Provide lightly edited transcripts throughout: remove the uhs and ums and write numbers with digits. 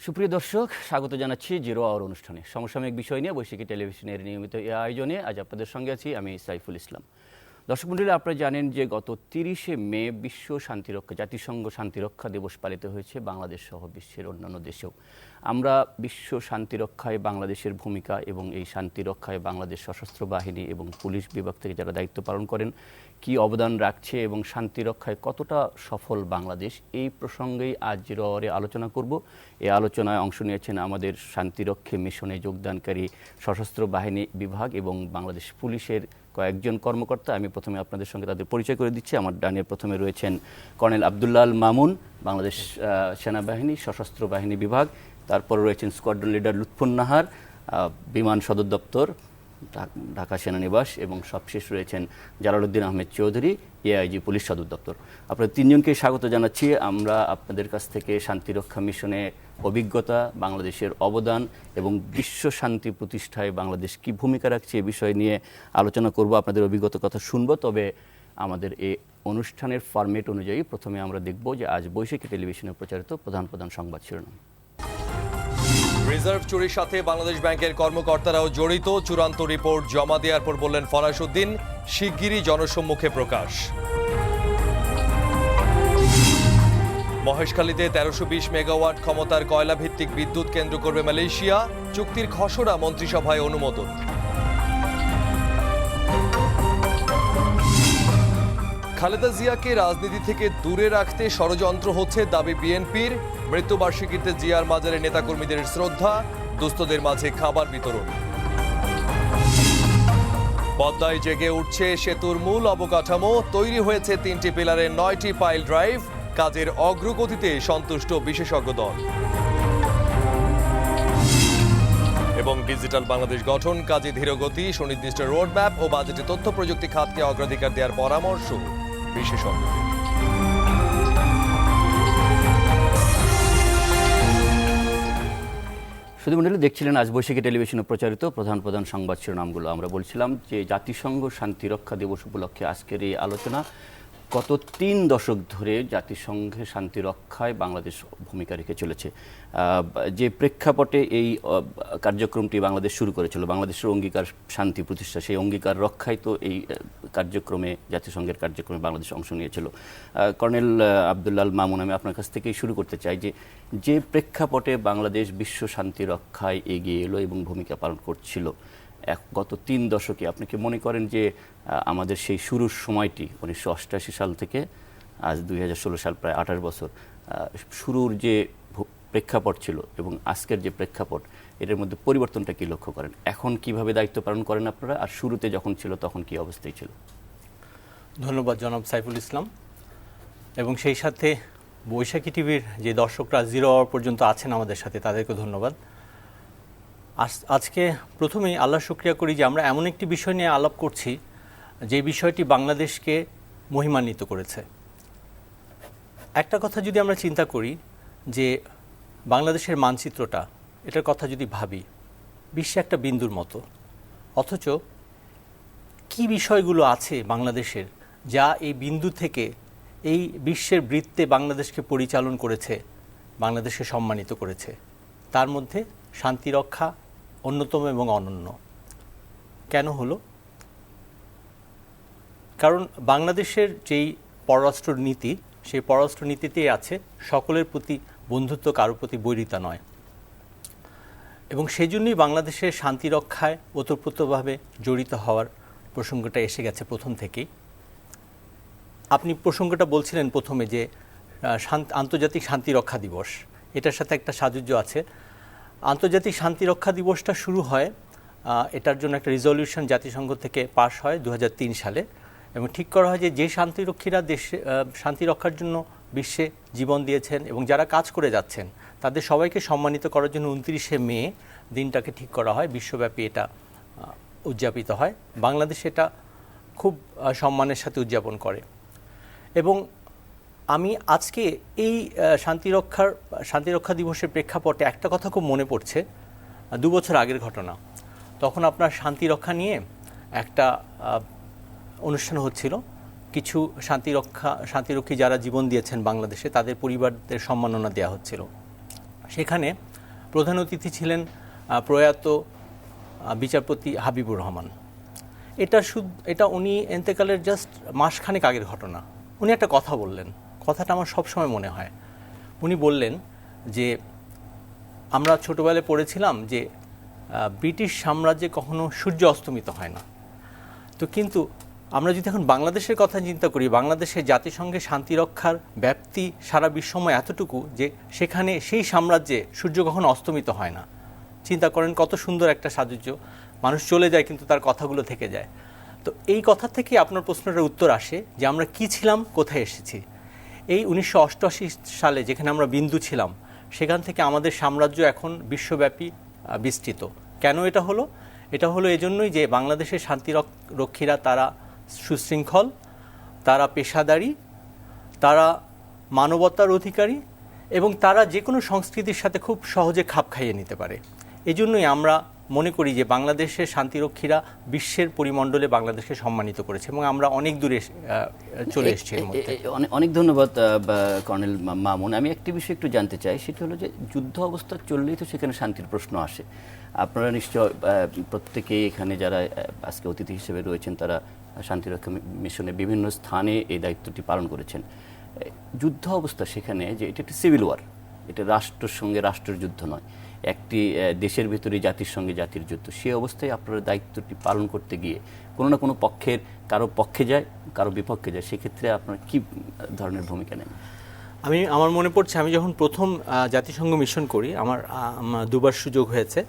সুপ্রিয় দর্শক, স্বাগত জানাচ্ছি জিরো আওয়ার অনুষ্ঠানে। সমসাময়িক বিষয় নিয়ে বৈশাখী টেলিভিশনের নিয়মিত এই আয়োজনে আজ আপনাদের সঙ্গে আছি আমি সাইফুল ইসলাম। দর্শক মণ্ডলী, আপনারা জানেন যে গত 30শে মে বিশ্ব শান্তিরক্ষা জাতিসংঘ শান্তিরক্ষা দিবস পালিত হয়েছে বাংলাদেশ সহ বিশ্বের অন্যান্য দেশেও। আমরা বিশ্ব শান্তিরক্ষায় বাংলাদেশের ভূমিকা এবং এই শান্তিরক্ষায় বাংলাদেশ সশস্ত্র বাহিনী এবং পুলিশ বিভাগ থেকে যারা দায়িত্ব পালন করেন কি অবদান রাখছে এবং শান্তিরক্ষায় কতটা সফল বাংলাদেশ, এই প্রসঙ্গেই আজ জিরো আওয়ারে আলোচনা করব। এই আলোচনায় অংশ নিয়েছেন আমাদের শান্তিরক্ষী মিশনে যোগদানকারী সশস্ত্র বাহিনী বিভাগ এবং বাংলাদেশ পুলিশের কয়েকজন কর্মকর্তা। আমি প্রথমে আপনাদের সঙ্গে তাদের পরিচয় করে দিচ্ছি। আমার ডানে প্রথমে রয়েছেন কর্নেল আব্দুল্লাহ আল মামুন, বাংলাদেশ সেনাবাহিনী সশস্ত্র বাহিনী বিভাগ। তারপর রয়েছেন স্কোয়াড্রন লিডার লুৎফুন নাহার, বিমান সদর দপ্তর, ঢাকা সেনানিবাস। এবং সবশেষ রয়েছেন Jalaluddin Ahmed Chowdhury, AIG police সদর দপ্তর। আপনাদের তিনজনকে স্বাগত জানাচ্ছি। আমরা আপনাদের কাছ থেকে শান্তিরক্ষা মিশনে অভিজ্ঞতা, বাংলাদেশের অবদান এবং বিশ্ব শান্তি প্রতিষ্ঠায় বাংলাদেশ কি ভূমিকা রাখছে এ বিষয় নিয়ে আলোচনা করব, আপনাদের অভিজ্ঞতার কথা শুনব। তবে আমাদের এই অনুষ্ঠানের ফরম্যাট অনুযায়ী প্রথমে আমরা দেখব যে আজ বৈশাখী টেলিভিশনে প্রচারিত প্রধান প্রধান সংবাদ শিরোনাম। রিজার্ভ চুরির সাথে বাংলাদেশ ব্যাংকের কর্মকর্তারাও জড়িত, চূড়ান্ত রিপোর্ট জমা দেওয়ার পর বললেন ফরাস উদ্দিন, শিগগিরই জনসম্মুখে প্রকাশ। মহেশখালীতে 1320 মেগাওয়াট ক্ষমতার কয়লা ভিত্তিক বিদ্যুৎ কেন্দ্র করবে মালয়েশিয়া, চুক্তির খসড়া মন্ত্রিসভায় অনুমোদন। খালেদা জিয়াকে রাজনীতি থেকে দূরে রাখতে ষড়যন্ত্র হচ্ছে দাবি বিএনপির, মৃত্যুবার্ষিকীতে জিয়ার মাজারে নেতাকর্মীদের শ্রদ্ধা, দুস্থদের মাঝে খাবার বিতরণ। পদ্মায় জেগে উঠছে সেতুর মূল অবকাঠামো, তৈরি হয়েছে 3টি পিলারের 9টি পাইল ড্রাইভ, কাজের অগ্রগতিতে সন্তুষ্ট বিশেষজ্ঞ দল। এবং ডিজিটাল বাংলাদেশ গঠন কাজে ধীরগতি, সুনির্দিষ্ট রোডম্যাপ ও বাজেটে তথ্য প্রযুক্তি খাতকে অগ্রাধিকার দেওয়ার পরামর্শ বিশেষজ্ঞদের। শুধু মণ্ডলী, দেখছিলেন আজ বৈশাখী টেলিভিশনে প্রচারিত প্রধান প্রধান সংবাদ শিরোনামগুলো। আমরা বলছিলাম যে জাতিসংঘ শান্তিরক্ষা দিবস উপলক্ষে আজকের এই আলোচনা। গত 3 দশক ধরে জাতিসংঘের শান্তিরক্ষায় বাংলাদেশ ভূমিকা রেখে চলেছে। যে প্রেক্ষাপটে এই কার্যক্রমটি বাংলাদেশ শুরু করেছিল, বাংলাদেশের অঙ্গীকার শান্তি প্রতিষ্ঠা, সেই অঙ্গীকার রক্ষায় তো এই কার্যক্রমে জাতিসংঘের কার্যক্রমে বাংলাদেশ অংশ নিয়েছিল। কর্নেল আব্দুল্লাহ আল মামুন, আমি আপনার কাছ থেকেই শুরু করতে চাই যে প্রেক্ষাপটে বাংলাদেশ বিশ্ব শান্তি রক্ষায় এগিয়ে এলো এবং ভূমিকা পালন করছিল গত 3 দশকে, আপনি কি মনে করেন যে আমাদের সেই শুরুর সময়টি 1988 সাল থেকে আজ 2016 সাল, প্রায় 28 বছর, শুরুর যে প্রেক্ষাপট ছিল এবং আজকের যে প্রেক্ষাপট, এটার মধ্যে পরিবর্তনটা কি লক্ষ্য করেন? এখন কিভাবে দায়িত্ব পালন করেন আপনারা, আর শুরুতে যখন ছিল তখন কি অবস্থায় ছিল? ধন্যবাদ জনাব সাইফুল ইসলাম, এবং সেই সাথে বৈশাখী টিভির যে দর্শকরা জিরো আওয়ার পর্যন্ত আছেন আমাদের সাথে, তাদেরকে ধন্যবাদ। আজকে প্রথমেই আল্লাহ শুকরিয়া করি যে আমরা এমন একটি বিষয় নিয়ে আলাপ করছি যে বিষয়টি বাংলাদেশকে মহিমান্বিত করেছে। একটা কথা যদি আমরা চিন্তা করি যে বাংলাদেশের মানচিত্রটা, এটার কথা যদি ভাবি, বিশ্বে একটা বিন্দুর মতো, অথচ কি বিষয়গুলো আছে বাংলাদেশের যা এই বিন্দু থেকে এই বিশ্বের বৃত্তে বাংলাদেশকে পরিচালন করেছে, বাংলাদেশকে সম্মানিত করেছে, তার মধ্যে শান্তিরক্ষা অন্যতম এবং অনন্য। কেন হলো? কারণ বাংলাদেশের যেই পররাষ্ট্র নীতি, সেই পররাষ্ট্র নীতিতেই আছে সকলের প্রতি বন্ধুত্ব, কারোর প্রতি বৈরিতা নয়। এবং সেই জন্যই বাংলাদেশের শান্তিরক্ষায় ওতপ্রোতভাবে জড়িত হওয়ার প্রসঙ্গটা এসে গেছে প্রথম থেকেই। আপনি প্রসঙ্গটা বলছিলেন প্রথমে যে আন্তর্জাতিক শান্তিরক্ষা দিবস, এটার সাথে একটা সাযুজ্য আছে। আন্তর্জাতিক শান্তিরক্ষা দিবসটা শুরু হয়, এটার জন্য একটা রিজলিউশন জাতিসংঘ থেকে পাশ হয় 2003 সালে, এবং ঠিক করা হয় যে শান্তিরক্ষীরা দেশে শান্তি রক্ষার জন্য বিশ্বে জীবন দিয়েছেন এবং যারা কাজ করে যাচ্ছেন তাদের সবাইকে সম্মানিত করার জন্য 29শে মে দিনটাকে ঠিক করা হয়, বিশ্বব্যাপী এটা উদযাপিত হয়। বাংলাদেশ এটা খুব সম্মানের সাথে উদযাপন করে। এবং আমি আজকে এই শান্তিরক্ষা দিবসের প্রেক্ষাপটে একটা কথা খুব মনে পড়ছে, 2 বছর আগের ঘটনা। তখন আপনার শান্তিরক্ষা নিয়ে একটা অনুষ্ঠান হচ্ছিল, কিছু শান্তিরক্ষী যারা জীবন দিয়েছেন বাংলাদেশে, তাদের পরিবারদের সম্মাননা দেওয়া হচ্ছিল। সেখানে প্রধান অতিথি ছিলেন প্রয়াত বিচারপতি হাবিবুর রহমান। এটা উনি এন্তেকালের জাস্ট মাসখানেক আগের ঘটনা। উনি একটা কথা বললেন, কথাটা আমার সবসময় মনে হয়। উনি বললেন যে আমরা ছোটবেলায় পড়েছিলাম যে ব্রিটিশ সাম্রাজ্যে কখনো সূর্য অস্তমিত হয় না। তো কিন্তু আমরা যদি এখন বাংলাদেশের কথা চিন্তা করি, বাংলাদেশের জাতিসংঘের শান্তিরক্ষার ব্যাপ্তি সারা বিশ্বময় এতটুকু যে সেখানে সেই সাম্রাজ্যে সূর্য কখনো অস্তমিত হয় না। চিন্তা করেন কত সুন্দর একটা সাযুজ্য। মানুষ চলে যায় কিন্তু তার কথাগুলো থেকে যায়। তো এই কথা থেকে আপনার প্রশ্নটার উত্তর আসে যে আমরা কি ছিলাম, কোথায় এসেছি। এই 1988 সালে যেখানে আমরা বিন্দু ছিলাম, সেখান থেকে আমাদের সাম্রাজ্য এখন বিশ্বব্যাপী বিস্তৃত। কেন এটা হলো? এটা হলো এজন্যই যে বাংলাদেশের শান্তিরক্ষীরা তারা সুশৃঙ্খল, তারা পেশাদারী, তারা মানবতার অধিকারী এবং তারা যে কোনো সংস্কৃতির সাথে খুব সহজে খাপ খাইয়ে নিতে পারে। এজন্যই আমরা মনে করি যে বাংলাদেশের শান্তিরক্ষীরা বিশ্বের পরিমণ্ডলে বাংলাদেশকে সম্মানিত করেছে এবং আমরা অনেক দূরে চলে এসেছি এর মধ্যে। অনেক ধন্যবাদ কর্নেল মামুন। আমি একটি বিষয় একটু জানতে চাই, সেটা হলো যে যুদ্ধ অবস্থা চললেই তো সেখানে শান্তির প্রশ্ন আসে। আপনারা নিশ্চয় প্রত্যেকেই এখানে যারা আজকে অতিথি হিসেবে রয়েছেন তারা শান্তিরক্ষা মিশনে বিভিন্ন স্থানে এই দায়িত্বটি পালন করেছেন। যুদ্ধ অবস্থা সেখানে যে এটা একটি সিভিল ওয়ার, এটা রাষ্ট্রের সঙ্গে রাষ্ট্রের যুদ্ধ নয়, একটি দেশের ভিতরে জাতির সঙ্গে জাতির যুদ্ধ। সেই অবস্থায় আপনারা দায়িত্বটি পালন করতে গিয়ে কোনো না কোনো পক্ষের কারো পক্ষে যায়, কারো বিপক্ষে যায়, সেক্ষেত্রে আপনারা কী ধরনের ভূমিকা নেন? আমার মনে পড়ছে আমি যখন প্রথম জাতিসংঘ মিশন করি, আমার দুবার সুযোগ হয়েছে।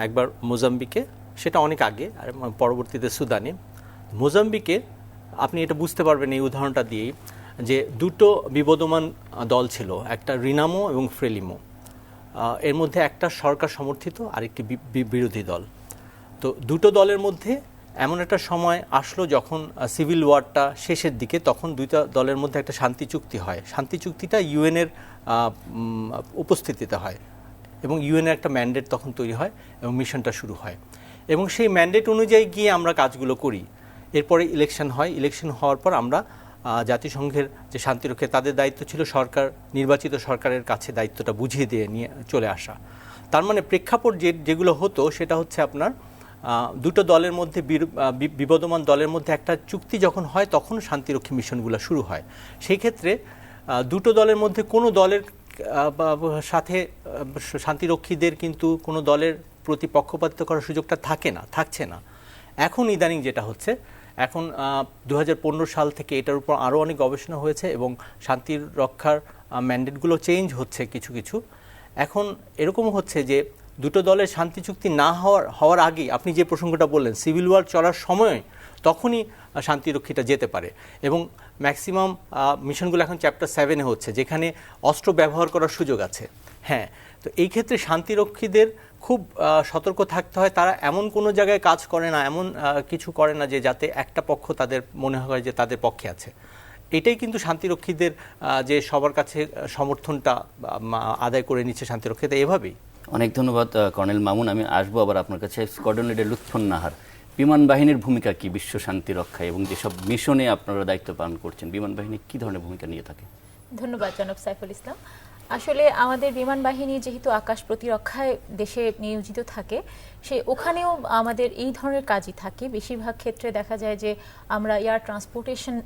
একবার মোজাম্বিকে, সেটা অনেক আগে, আর পরবর্তীতে সুদানে। মোজাম্বিকে আপনি এটা বুঝতে পারবেন এই উদাহরণটা দিয়েই যে দুটো বিবদমান দল ছিল, একটা রিনামো এবং ফ্রেলিমো। এর মধ্যে একটা সরকার সমর্থিত আর একটি বিরোধী দল। তো দুটো দলের মধ্যে এমন একটা সময় আসলো যখন সিভিল ওয়ারটা শেষের দিকে, তখন দুইটা দলের মধ্যে একটা শান্তি চুক্তি হয়। শান্তি চুক্তিটা ইউএনের উপস্থিতিতে হয় এবং ইউএনের একটা ম্যান্ডেট তখন তৈরি হয় এবং মিশনটা শুরু হয় এবং সেই ম্যান্ডেট অনুযায়ী গিয়ে আমরা কাজগুলো করি। এরপরে ইলেকশন হয়। ইলেকশন হওয়ার পর আমরা জাতিসংঘের যে শান্তিরক্ষা, তাদের দায়িত্ব ছিল সরকার, নির্বাচিত সরকারের কাছে দায়িত্বটা বুঝিয়ে দিয়ে নিয়ে চলে আসা। তার মানে প্রেক্ষাপট যেগুলো হতো সেটা হচ্ছে আপনার দুটো দলের মধ্যে, বিবদমান দলের মধ্যে একটা চুক্তি যখন হয় তখন শান্তিরক্ষী মিশনগুলো শুরু হয়। সেই ক্ষেত্রে দুটো দলের মধ্যে কোনো দলের সাথে শান্তিরক্ষীদের কিন্তু কোনো দলের প্রতি পক্ষপাতিত্ব করার সুযোগটা থাকছে না। এখন ইদানিং যেটা হচ্ছে, এখন 2015 সাল থেকে এটার উপর আরও অনেক গবেষণা হয়েছে এবং শান্তির রক্ষার ম্যান্ডেটগুলো চেঞ্জ হচ্ছে কিছু কিছু। এখন এরকম হচ্ছে যে দুটো দলের শান্তি চুক্তি না হওয়ার আগেই, আপনি যে প্রসঙ্গটা বললেন, সিভিল ওয়ার চলার সময় তখনই শান্তিরক্ষীটা যেতে পারে এবং ম্যাক্সিমাম মিশনগুলো এখন চ্যাপ্টার 7-এ হচ্ছে, যেখানে অস্ত্র ব্যবহার করার সুযোগ আছে। হ্যাঁ, তো এই ক্ষেত্রে শান্তিরক্ষীদের খুব সতর্ক থাকতে হয়। তারা এমন কোনো জায়গায় কাজ করে না, এমন কিছু করে না যে যাতে একটা পক্ষ তাদের মনে হয় যে তাদের পক্ষে আছে। এটাই কিন্তু শান্তিরক্ষীদের যে সবার কাছে সমর্থনটা আদায় করে নিচ্ছে শান্তিরক্ষীদের এভাবেই। অনেক ধন্যবাদ কর্নেল মামুন। আমি আসবো আবার আপনার কাছে। স্কোয়াড্রন লিডার লুৎফুন নাহার, বিমান বাহিনীর ভূমিকা কি বিশ্ব শান্তি রক্ষায় এবং যেসব মিশনে আপনারা দায়িত্ব পালন করছেন, বিমান বাহিনী কী ধরনের ভূমিকা নিয়ে থাকে? ধন্যবাদ জনাব সাইফুল ইসলাম। আসলে আমাদের বিমান বাহিনী যেহেতু আকাশ প্রতিরক্ষায় দেশে নিয়োজিত থাকে, ওখানেও আমাদের এই ধরনের কাজই থাকে। বেশিরভাগ ক্ষেত্রে দেখা যায় যে আমরা এয়ার ট্রান্সপোর্টেশন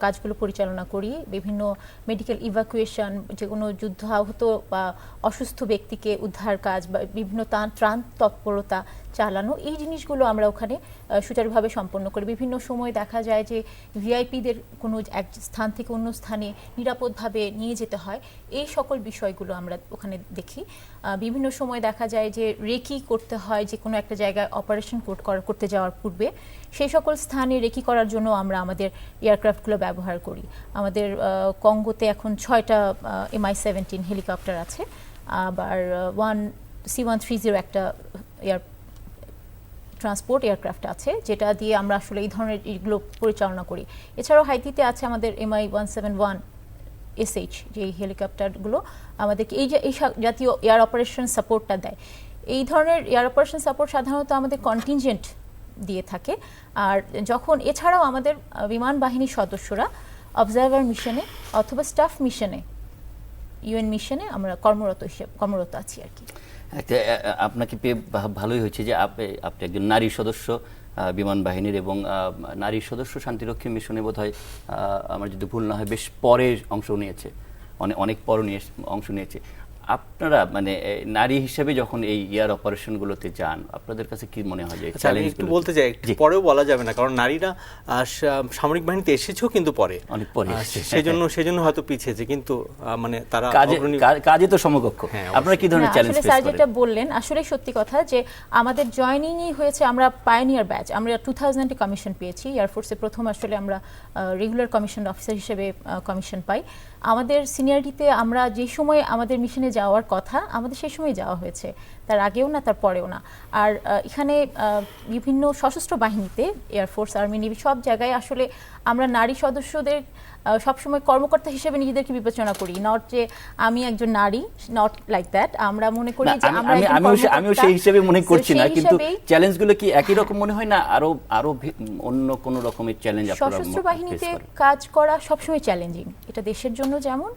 কাজগুলো পরিচালনা করি, বিভিন্ন মেডিকেল ইভাকুয়েশন, যে কোনো যুদ্ধ আহত বা অসুস্থ ব্যক্তিকে উদ্ধার কাজ বা বিভিন্ন ত্রাণ তৎপরতা চালানো, এই জিনিসগুলো আমরা ওখানে সুচারুভাবে সম্পন্ন করি। বিভিন্ন সময় দেখা যায় যে ভিআইপিদের কোনো এক স্থান থেকে অন্য স্থানে নিরাপদভাবে নিয়ে যেতে হয়, এই সকল বিষয়গুলো আমরা ওখানে দেখি। বিভিন্ন সময় দেখা যায় যে রেকি করতে হয় যে কোনো একটা জায়গায় অপারেশন করতে যাওয়ার পূর্বে, সেই সকল স্থানে রেকি করার জন্য আমরা আমাদের এয়ারক্রাফটগুলো ব্যবহার করি। আমাদের কঙ্গোতে এখন 6টা MI-17 হেলিকপ্টার আছে, আবার C-130 একটা ট্রান্সপোর্ট এয়ারক্রাফট আছে, যেটা দিয়ে আমরা আসলে এই ধরনের এগুলো পরিচালনা করি। এছাড়াও হাইতিতে আছে আমাদের MI-171 SH, যে হেলিকপ্টারগুলো আমাদেরকে এই জাতীয় এয়ার অপারেশন সাপোর্টটা দেয়। এই ধরনের এয়ার অপারেশন সাপোর্ট সাধারণত আমাদের কন্টিনজেন্ট দিয়ে থাকে। আর যখন এছাড়াও আমাদের বিমান বাহিনীর সদস্যরা অবজারভার মিশনে অথবা স্টাফ মিশনে, ইউএন মিশনে আমরা কর্মরত আছি আর কি। আপনাকে পেয়ে ভালোই হয়েছে যে আপনি একজন নারী সদস্য বিমান বাহিনীর, এবং নারী সদস্য শান্তিরক্ষী মিশনে বোধহয় আমার যদি ভুল না হয় বেশ পরে অংশ নিয়েছে, অনেক পরে অংশ নিয়েছে। আপনারা মানে নারী হিসেবে যখন এই এয়ার অপারেশনগুলোতে যান, আপনাদের কাছে কি মনে হয় যে আমি একটু বলতে চাই, পরেও বলা যাবে না, কারণ নারীরা সামরিক বাহিনীতে এসেছেও কিন্তু পরে, অনেক পরে সেজন্য হয়তো পিছিয়েছে, কিন্তু মানে তারা কাজে তো সমকক্ষ। আপনারা কি ধরনের চ্যালেঞ্জ ফেস করেন? যেটা বললেন আসলে সত্যি কথা, যে আমাদের জয়েনিংই হয়েছে, আমরা পায়োনিয়ার ব্যাচ, আমরা 2000 কমিশন পেয়েছি এয়ারফোর্সে, প্রথম আসলে আমরা রেগুলার কমিশন অফিসার হিসেবে কমিশন পাই। আমাদের সিনিয়রিটিতে আমরা যে সময় আমাদের মিশনে যাওয়ার কথা, আমাদের সেই সময় যাওয়া হয়েছে, তার আগেও না তার পরেও না। আর এখানে বিভিন্ন সশস্ত্র বাহিনীতে, এয়ারফোর্স, আর্মি, নেভি, সব জায়গায় আসলে আমরা নারী সদস্যদের সবসময় কর্মকর্তা হিসেবে নিজেদেরকে বিবেচনা করি, নট যে আমি একজন নারী, নট লাইক দ্যাট। আমরা মনে করি যে আমিও সেই হিসেবে মনে করছি না, কিন্তু চ্যালেঞ্জগুলো কি একই রকম মনে হয় না, আরো অন্য কোন রকমের চ্যালেঞ্জ? সশস্ত্র বাহিনীতে কাজ করা সবসময় চ্যালেঞ্জিং, এটা দেশের জন্য যেমন,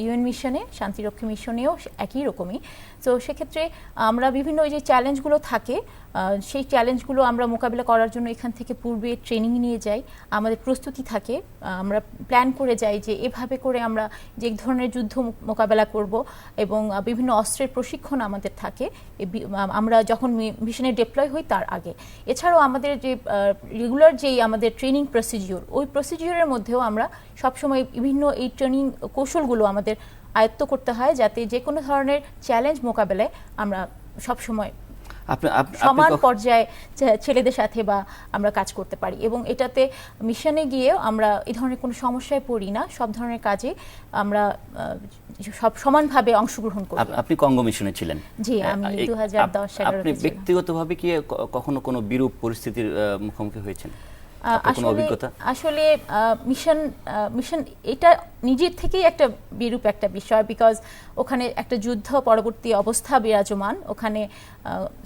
ইউএন মিশনে, শান্তিরক্ষী মিশনেও একই রকমই। তো সেক্ষেত্রে আমরা বিভিন্ন ওই যে চ্যালেঞ্জগুলো থাকে, সেই চ্যালেঞ্জগুলো আমরা মোকাবিলা করার জন্য এখান থেকে পূর্বে ট্রেনিং নিয়ে যাই, আমাদের প্রস্তুতি থাকে, আমরা প্ল্যান করে যাই যে এভাবে করে আমরা যে ধরনের যুদ্ধ মোকাবেলা করব, এবং বিভিন্ন অস্ত্রের প্রশিক্ষণ আমাদের থাকে আমরা যখন মিশনে ডিপ্লয় হই তার আগে। এছাড়াও আমাদের যে রেগুলার যেই আমাদের ট্রেনিং প্রসিডিওর, ওই প্রসিডিওরের মধ্যেও আমরা সবসময় বিভিন্ন এই ট্রেনিং কৌশলগুলো আমাদের আয়ত্ত করতে হয়, যাতে যে কোনো ধরনের চ্যালেঞ্জ মোকাবেলায় আমরা সবসময় সমান পর্যায়ে ছেলেদের সাথে বা আমরা কাজ করতে পারি। এবং এটাতে মিশনে গিয়েও আমরা এই ধরনের কোনো সমস্যায় পড়ি না, সব ধরনের কাজে আমরা সব সমানভাবে অংশগ্রহণ করি। আপনি কঙ্গো মিশনে ছিলেন? জি, আমি 2010-11 আপনি ব্যক্তিগতভাবে কি কখনো কোনো বিরূপ পরিস্থিতির মুখোমুখি হয়েছেন? আসলে মিশন এটা নিজের থেকেই একটা বিরূপ একটা বিষয়, বিকজ ওখানে একটা যুদ্ধ পরবর্তী অবস্থা বিরাজমান, ওখানে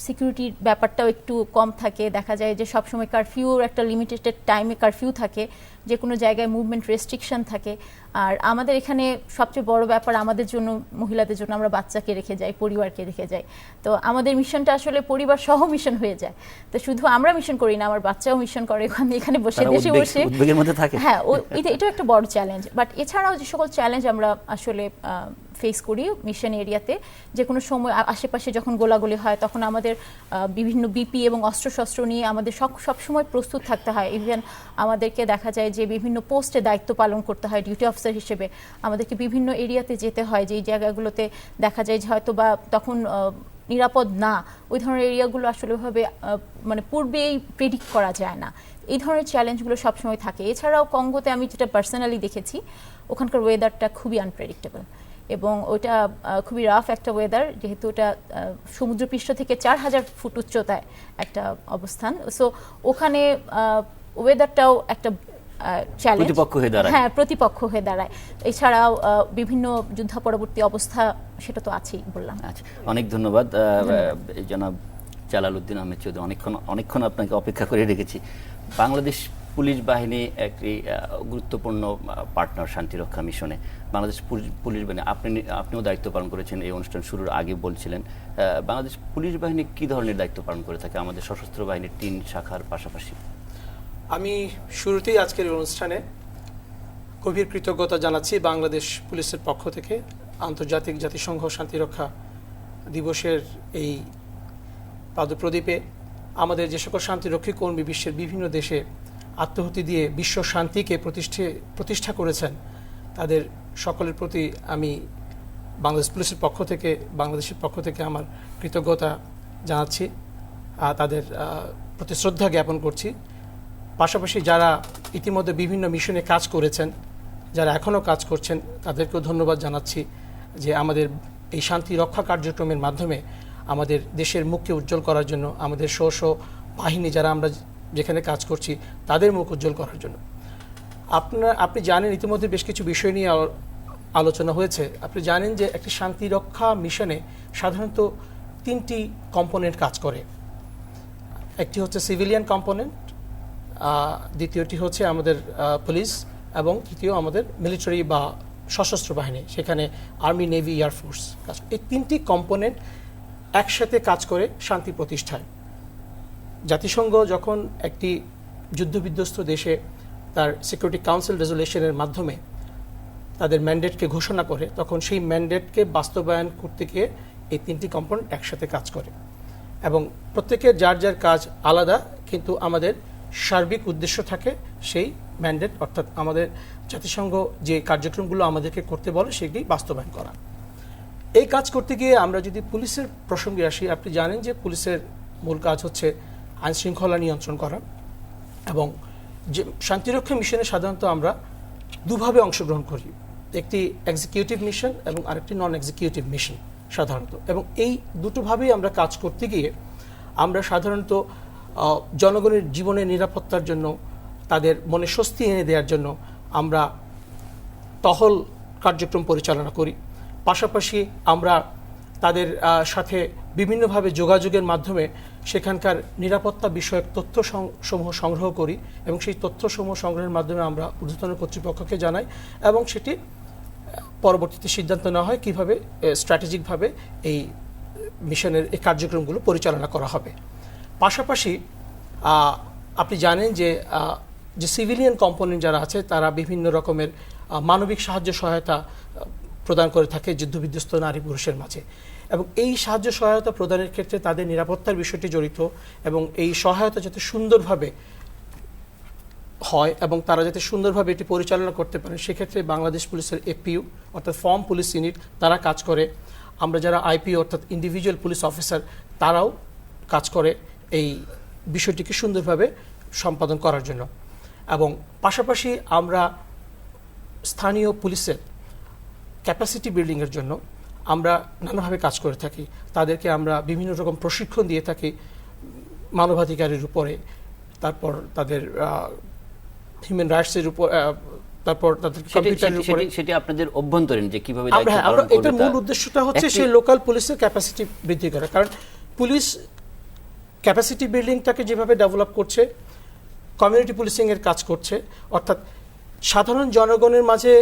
সিকিউরিটির ব্যাপারটাও একটু কম থাকে, দেখা যায় যে সবসময় কারফিউর একটা লিমিটেড টাইমে কারফিউ থাকে, যে কোনো জায়গায় মুভমেন্ট রেস্ট্রিকশন থাকে। আর আমাদের এখানে সবচেয়ে বড় ব্যাপার আমাদের জন্য, মহিলাদের জন্য, আমরা বাচ্চাকে রেখে যাই, পরিবারকে রেখে যাই, তো আমাদের মিশনটা আসলে পরিবার সহ মিশন হয়ে যায়। তো শুধু আমরা মিশন করি না, আমার বাচ্চাও মিশন করে এখানে বসে, দেশে বসে। হ্যাঁ, এটাও একটা বড় চ্যালেঞ্জ। বাট এছাড়াও যে সকল চ্যালেঞ্জ আমরা আসলে ফেস করি মিশন এরিয়াতে, যে কোনো সময় আশেপাশে যখন গোলাগুলি হয়, তখন আমাদের বিভিন্ন বিপি এবং অস্ত্রশস্ত্র নিয়ে আমাদের সবসময় প্রস্তুত থাকতে হয়। ইভেন আমাদেরকে দেখা যায় যে বিভিন্ন পোস্টে দায়িত্ব পালন করতে হয় ডিউটি অফিসার হিসেবে, আমাদেরকে বিভিন্ন এরিয়াতে যেতে হয়, যেই জায়গাগুলোতে দেখা যায় যে হয়তো বা তখন নিরাপদ না, ওই ধরনের এরিয়াগুলো আসলে ভাবে মানে পূর্বেই প্রেডিক্ট করা যায় না। এই ধরনের চ্যালেঞ্জগুলো সবসময় থাকে। এছাড়াও কঙ্গোতে আমি যেটা পার্সোনালি দেখেছি, ওখানকার ওয়েদারটা খুবই আনপ্রেডিক্টেবল, এবং ওটা খুবই রাফ একটা ওয়েদার, যেহেতু ওটা সমুদ্রপৃষ্ঠ থেকে 4000 ফুট উচ্চতায় একটা অবস্থান। সো ওখানে ওয়েদারটাও একটা প্রতিপক্ষ হয়ে দাঁড়ায়। এছাড়াও বিভিন্ন যুদ্ধ পরবর্তী অবস্থা, সেটা তো আছেই বললাম। আচ্ছা, অনেক ধন্যবাদ জনাব জালালউদ্দিন আহমেদ চৌধুরী, অনেকক্ষণ আপনাকে অপেক্ষা করে রেখেছি। বাংলাদেশ পুলিশ বাহিনী একটি গুরুত্বপূর্ণ পার্টনার শান্তিরক্ষা মিশনে। বাংলাদেশ পুলিশ বাহিনী আপনিও দায়িত্ব পালন করেছেন, এই অনুষ্ঠান শুরুর আগে বলছিলেন। বাংলাদেশ পুলিশ বাহিনী কি ধরনের দায়িত্ব পালন করে থাকে আমাদের সশস্ত্র বাহিনীর 3 শাখার পাশাপাশি? আমি শুরুতেই আজকের অনুষ্ঠানে গভীর কৃতজ্ঞতা জানাচ্ছি বাংলাদেশ পুলিশের পক্ষ থেকে আন্তর্জাতিক জাতিসংঘ শান্তিরক্ষা দিবসের এই পাদপ্রদীপে আমাদের যে সকল শান্তিরক্ষী কর্মী বিশ্বের বিভিন্ন দেশে আত্মাহুতি দিয়ে বিশ্ব শান্তিকে প্রতিষ্ঠা করেছেন, তাদের সকলের প্রতি আমি বাংলাদেশ পুলিশের বাংলাদেশের পক্ষ থেকে আমার কৃতজ্ঞতা জানাচ্ছি, তাদের প্রতি শ্রদ্ধা জ্ঞাপন করছি। পাশাপাশি যারা ইতিমধ্যে বিভিন্ন মিশনে কাজ করেছেন, যারা এখনও কাজ করছেন, তাদেরকেও ধন্যবাদ জানাচ্ছি যে আমাদের এই শান্তি রক্ষা কার্যক্রমের মাধ্যমে আমাদের দেশের মুখকে উজ্জ্বল করার জন্য, আমাদের স্ব বাহিনী যারা আমরা যেখানে কাজ করছি তাদের মুখ উজ্জ্বল করার জন্য। আপনি জানেন ইতিমধ্যে বেশ কিছু বিষয় নিয়ে আলোচনা হয়েছে। আপনি জানেন যে একটি শান্তি রক্ষা মিশনে সাধারণত 3টি কম্পোনেন্ট কাজ করে। একটি হচ্ছে সিভিলিয়ান কম্পোনেন্ট, দ্বিতীয়টি হচ্ছে আমাদের পুলিশ, এবং তৃতীয় আমাদের মিলিটারি বা সশস্ত্র বাহিনী, সেখানে আর্মি, নেভি, এয়ারফোর্স কাজ। এই 3টি কম্পোনেন্ট একসাথে কাজ করে শান্তি প্রতিষ্ঠায়। জাতিসংঘ যখন একটি যুদ্ধবিধ্বস্ত দেশে তার সিকিউরিটি কাউন্সিল রেজুলেশনের মাধ্যমে তাদের ম্যান্ডেটকে ঘোষণা করে, তখন সেই ম্যান্ডেটকে বাস্তবায়ন করতে গিয়ে এই তিনটি কম্পোনেন্ট একসাথে কাজ করে এবং প্রত্যেকের যার যার কাজ আলাদা, কিন্তু আমাদের সার্বিক উদ্দেশ্য থাকে সেই ম্যান্ডেট, অর্থাৎ আমাদের জাতিসংঘ যে কার্যক্রমগুলো আমাদেরকে করতে বলে সেগুলি বাস্তবায়ন করা। এই কাজ করতে গিয়ে আমরা যদি পুলিশের প্রসঙ্গে আসি, আপনি জানেন যে পুলিশের মূল কাজ হচ্ছে আইন শৃঙ্খলা নিয়ন্ত্রণ করা, এবং যে শান্তিরক্ষা মিশনে সাধারণত আমরা দুভাবে অংশগ্রহণ করি, একটি এক্সিকিউটিভ মিশন এবং আরেকটি নন এক্সিকিউটিভ মিশন সাধারণত। এবং এই দুটোভাবেই আমরা কাজ করতে গিয়ে আমরা সাধারণত জনগণের জীবনের নিরাপত্তার জন্য, তাদের মনে স্বস্তি এনে দেওয়ার জন্য আমরা টহল কার্যক্রম পরিচালনা করি। পাশাপাশি আমরা তাদের সাথে বিভিন্নভাবে যোগাযোগের মাধ্যমে সেখানকার নিরাপত্তা বিষয়ক তথ্য সমূহ সংগ্রহ করি এবং সেই তথ্যসমূহ সংগ্রহের মাধ্যমে আমরা ঊর্ধ্বতন কর্তৃপক্ষকে জানাই এবং সেটি পরবর্তীতে সিদ্ধান্ত নেওয়া হয় কীভাবে স্ট্র্যাটেজিকভাবে এই মিশনের এই কার্যক্রমগুলো পরিচালনা করা হবে। পাশাপাশি আপনি জানেন যে সিভিলিয়ান কম্পোনেন্ট যারা আছে তারা বিভিন্ন রকমের মানবিক সাহায্য সহায়তা প্রদান করে থাকে যুদ্ধবিধ্বস্ত নারী পুরুষের মাঝে, এবং এই সাহায্য সহায়তা প্রদানের ক্ষেত্রে তাদের নিরাপত্তার বিষয়টি জড়িত এবং এই সহায়তা যাতে সুন্দরভাবে হয় এবং তারা যাতে সুন্দরভাবে এটি পরিচালনা করতে পারে, সেক্ষেত্রে বাংলাদেশ পুলিশের এপিইউ অর্থাৎ ফর্ম পুলিশ ইউনিট তারা কাজ করে। আমরা যারা আইপিও অর্থাৎ ইন্ডিভিজুয়াল পুলিশ অফিসার তারাও কাজ করে এই বিষয়টিকে সুন্দরভাবে সম্পাদন করার জন্য। এবং পাশাপাশি আমরা স্থানীয় পুলিশের ক্যাপাসিটি বিল্ডিংয়ের জন্য আমরা নানাভাবে কাজ করে থাকি। তাদেরকে আমরা বিভিন্ন রকম প্রশিক্ষণ দিয়ে থাকি মানবাধিকারের উপরে, তারপর তাদের হিউম্যান রাইটসের উপর, তারপর তাদের কম্পিউটারের উপরে। সেটি আপনাদের অভ্যন্তরীণ যে কিভাবে আমরা এটার মূল উদ্দেশ্যটা হচ্ছে সেই লোকাল পুলিশের ক্যাপাসিটি বৃদ্ধি করা। কারণ পুলিশ ক্যাপাসিটি বিল্ডিংটাকে যেভাবে ডেভেলপ করছে, কমিউনিটি পুলিশিংয়ের কাজ করছে, অর্থাৎ সাধারণ জনগণের মাঝে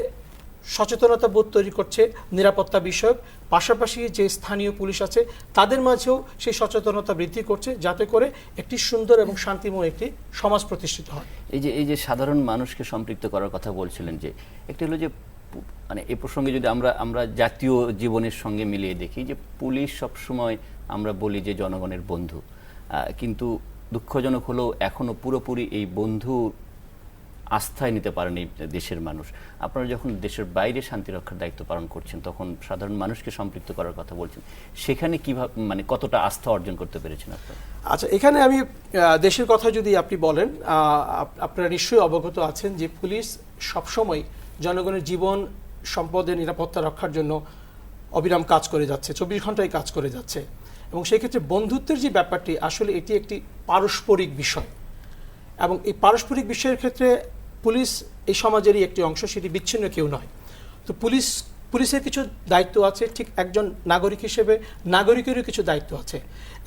সচেতনতা বোধ তৈরি করছে নিরাপত্তা বিষয়ক, পাশাপাশি যে স্থানীয় পুলিশ আছে তাদের মাঝেও সেই সচেতনতা বৃদ্ধি করছে যাতে করে একটি সুন্দর এবং শান্তিময় একটি সমাজ প্রতিষ্ঠিত হয়। এই যে সাধারণ মানুষকে সম্পৃক্ত করার কথা বলছিলেন, যে একটি হলো যে মানে এই প্রসঙ্গে যদি আমরা জাতীয় জীবনের সঙ্গে মিলিয়ে দেখি যে পুলিশ সবসময় আমরা বলি যে জনগণের বন্ধু, কিন্তু দুঃখজনক হলেও এখনো পুরোপুরি এই বন্ধু আস্থায় নিতে পারেন এই দেশের মানুষ। আপনারা যখন দেশের বাইরে শান্তি রক্ষার দায়িত্ব পালন করছেন তখন সাধারণ মানুষকে সম্পৃক্ত করার কথা বলছেন, সেখানে কিভাবে মানে কতটা আস্থা অর্জন করতে পেরেছেন আপনারা? আচ্ছা, এখানে আমি দেশের কথা যদি আপনি বলেন, আপনারা নিশ্চয়ই অবগত আছেন যে পুলিশ সবসময় জনগণের জীবন সম্পদের নিরাপত্তা রক্ষার জন্য অবিরাম কাজ করে যাচ্ছে, 24 ঘন্টায় কাজ করে যাচ্ছে। এবং সেই ক্ষেত্রে বন্ধুত্বের যে ব্যাপারটি, আসলে এটি একটি পারস্পরিক বিষয় এবং এই পারস্পরিক বিষয়ের ক্ষেত্রে পুলিশ এই সমাজেরই একটি অংশ, সেটি বিচ্ছিন্ন কেউ নয়। তো পুলিশের কিছু দায়িত্ব আছে, ঠিক একজন নাগরিক হিসেবে নাগরিকেরও কিছু দায়িত্ব আছে,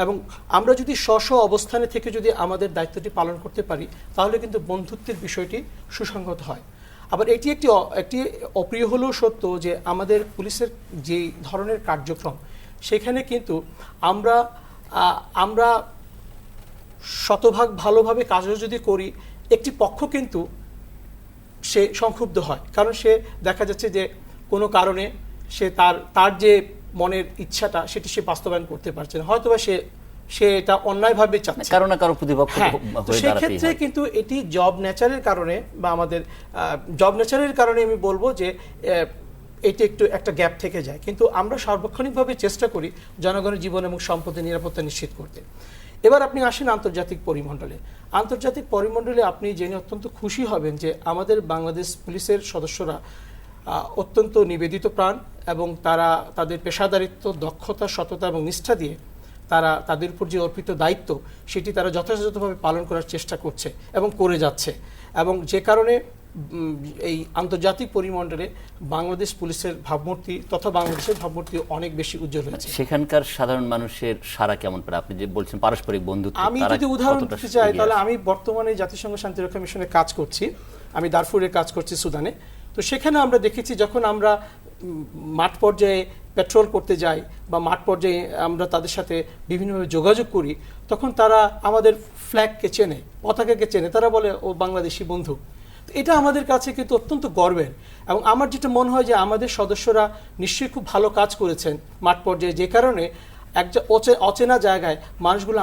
এবং আমরা যদি স্ব অবস্থানে থেকে যদি আমাদের দায়িত্বটি পালন করতে পারি তাহলে কিন্তু বন্ধুত্বের বিষয়টি সুসংগত হয়। আবার এটি একটি অপ্রিয় হলেও সত্য যে আমাদের পুলিশের যে ধরনের কার্যক্রম সেখানে কিন্তু আমরা শতভাগ ভালোভাবে কাজও যদি করি, একটি পক্ষ কিন্তু সে সংক্ষুব্ধ হয়, কারণ সে দেখা যাচ্ছে যে কোনো কারণে সে তার যে মনের ইচ্ছাটা সেটি সে বাস্তবায়ন করতে পারছে না, হয়তোবা সে এটা অন্যায়ভাবে চাচ্ছে, কারো না কারো প্রতিপক্ষ হয়ে দাঁড়াতেই সেই ক্ষেত্রে হয়। কিন্তু এটি জব নেচারের কারণে বা আমাদের জব নেচারের কারণে আমি বলবো যে এটি একটা গ্যাপ থেকে যায়, কিন্তু আমরা সার্বক্ষণিকভাবে চেষ্টা করি জনগণের জীবন এবং সম্পদের নিরাপত্তা নিশ্চিত করতে। এবার আপনি আসেন আন্তর্জাতিক পরিমণ্ডলে। আন্তর্জাতিক পরিমণ্ডলে আপনি জেনে অত্যন্ত খুশি হবেন যে আমাদের বাংলাদেশ পুলিশের সদস্যরা অত্যন্ত নিবেদিত প্রাণ এবং তারা তাদের পেশাদারিত্ব, দক্ষতা, সততা এবং নিষ্ঠা দিয়ে তারা তাদের উপর যে অর্পিত দায়িত্ব সেটি তারা যথাযথভাবে পালন করার চেষ্টা করছে এবং করে যাচ্ছে, এবং যে কারণে এই আন্তর্জাতিক পরিমণ্ডলে বাংলাদেশ পুলিশের ভাবমূর্তি তথা বাংলাদেশের ভাবমূর্তি অনেক বেশি উজ্জ্বল হয়েছে। সেখানকার সাধারণ মানুষের সারা কেমন পড়ে? আপনি যে বলছেন পারস্পরিক বন্ধুত্ব, আমি যদি উদাহরণ দিতে চাই তাহলে আমি বর্তমানে জাতিসংঘ শান্তিরক্ষা মিশনে কাজ করছি, আমি দারফুরে কাজ করছি সুদানে। তো সেখানে আমরা দেখেছি যখন আমরা মাঠ পর্যায়ে পেট্রোল করতে যাই বা মাঠ পর্যায়ে আমরা তাদের সাথে বিভিন্নভাবে যোগাযোগ করি, তখন তারা আমাদের ফ্ল্যাগকে চেনে, পতাকাকে চেনে, তারা বলে ও বাংলাদেশি বন্ধু। এটা আমাদের কাছে কিন্তু অত্যন্ত গর্বের। এবং আমার যেটা মনে হয় যে আমাদের সদস্যরা নিশ্চয়ই খুব ভালো কাজ করেছেন মাঠ পর্যায়ে, যে কারণে একটা অচেনা জায়গায় মানুষগুলো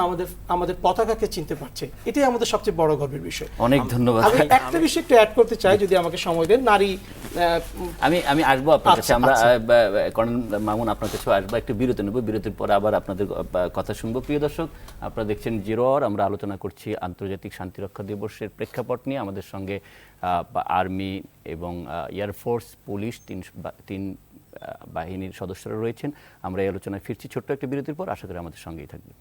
আমাদের পতাকাকে চিনতে পারছে। এটাই আমাদের সবচেয়ে বড় গর্বের বিষয়। অনেক ধন্যবাদ। আমি একটা বিষয় একটু অ্যাড করতে চাই, যদি আমাকে সময় দেন। নারী আমি আসবো আপনার কাছে, আচ্ছা, আমরা আচ্ছা। কর্নেল মামুন আপনার কাছে আসবো, একটু বিরতি নেব, বিরতির পরে আবার আপনাদের কথা শুনবো। প্রিয় দর্শক, আপনারা দেখছেন জিরো আওয়ার, আমরা আলোচনা করছি আন্তর্জাতিক শান্তিরক্ষা দিবসের প্রেক্ষাপট নিয়ে। আমাদের সঙ্গে আর্মি এবং এয়ারফোর্স, পুলিশ, তিন বাহিনীর সদস্যরা রয়েছেন। আমরা এই আলোচনায় ফিরছি ছোট্ট একটা বিরতির পর, আশা করি আমাদের সঙ্গেই থাকবে।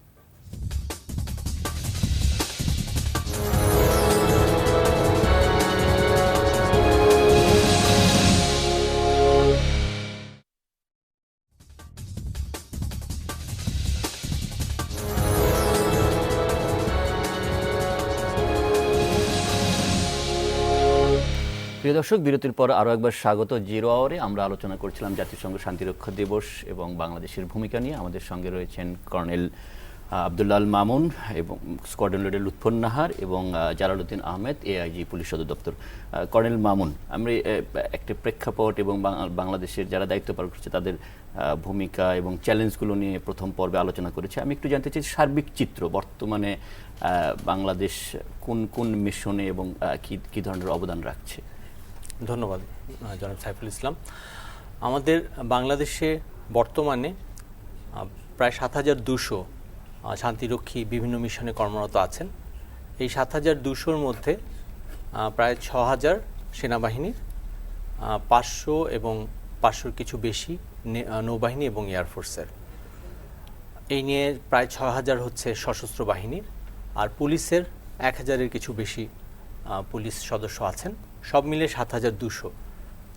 প্রিয় দর্শক, বিরতির পর আরও একবার স্বাগত জিরো আওয়ারে। আমরা আলোচনা করছিলাম জাতিসংঘ শান্তিরক্ষা দিবস এবং বাংলাদেশের ভূমিকা নিয়ে। আমাদের সঙ্গে রয়েছেন কর্নেল আব্দুল্লাহ আল মামুন এবং স্কোয়াড্রন লিডার লুৎফর নাহার এবং জালালউদ্দিন আহমেদ, এআইজি পুলিশ সদর দপ্তর। কর্নেল মামুন, আমরা একটি প্রেক্ষাপট এবং বাংলাদেশের যারা দায়িত্ব পালন করছে তাদের ভূমিকা এবং চ্যালেঞ্জগুলো নিয়ে প্রথম পর্বে আলোচনা করেছি। আমি একটু জানতে চাই সার্বিক চিত্র, বর্তমানে বাংলাদেশ কোন কোন মিশনে এবং কী ধরনের অবদান রাখছে? ধন্যবাদ জনাব সাইফুল ইসলাম। আমাদের বাংলাদেশে বর্তমানে প্রায় ৭,২০০ শান্তিরক্ষী বিভিন্ন মিশনে কর্মরত আছেন। এই ৭,২০০-র মধ্যে প্রায় ৬,০০০ সেনাবাহিনীর, ৫০০ এবং ৫০০-র কিছু বেশি নৌবাহিনী এবং এয়ারফোর্সের। এই নিয়ে প্রায় ৬,০০০ হচ্ছে সশস্ত্র বাহিনীর, আর পুলিশের ১,০০০-এর কিছু বেশি পুলিশ সদস্য আছেন। সব মিলে ৭,২০০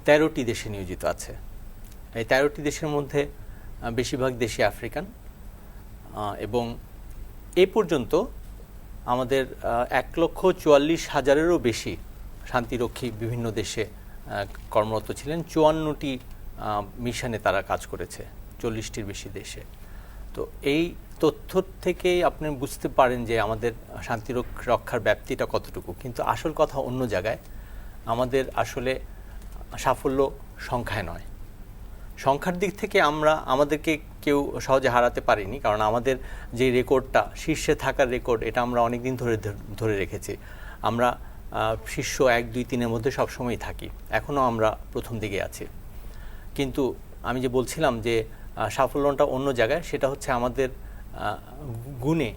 13টি দেশে নিয়োজিত আছে। এই 13টি দেশের মধ্যে বেশিরভাগ দেশই আফ্রিকান, এবং এ পর্যন্ত আমাদের ১,৪৪,০০০-এরও বেশি শান্তিরক্ষী বিভিন্ন দেশে কর্মরত ছিলেন। ৫৪টি মিশনে তারা কাজ করেছে ৪০টির বেশি দেশে। তো এই তথ্য থেকেই আপনি বুঝতে পারেন যে আমাদের শান্তিরক্ষার ব্যাপ্তিটা কতটুকু। কিন্তু আসল কথা অন্য জায়গায়। আমাদের আসলে সাফল্য সংখ্যায় নয়, সংখ্যার দিক থেকে আমাদেরকে কেউ সহজে হারাতে পারিনি, কারণ আমাদের যে রেকর্ডটা, শীর্ষে থাকার রেকর্ড, এটা আমরা অনেক দিন ধরে রেখেছি। আমরা শীর্ষ ১, ২, ৩-এর মধ্যে সবসময়ই থাকি, এখনও আমরা প্রথম দিকে আছি। কিন্তু আমি যে বলছিলাম যে সাফল্যটা অন্য জায়গায়, সেটা হচ্ছে আমাদের গুণে,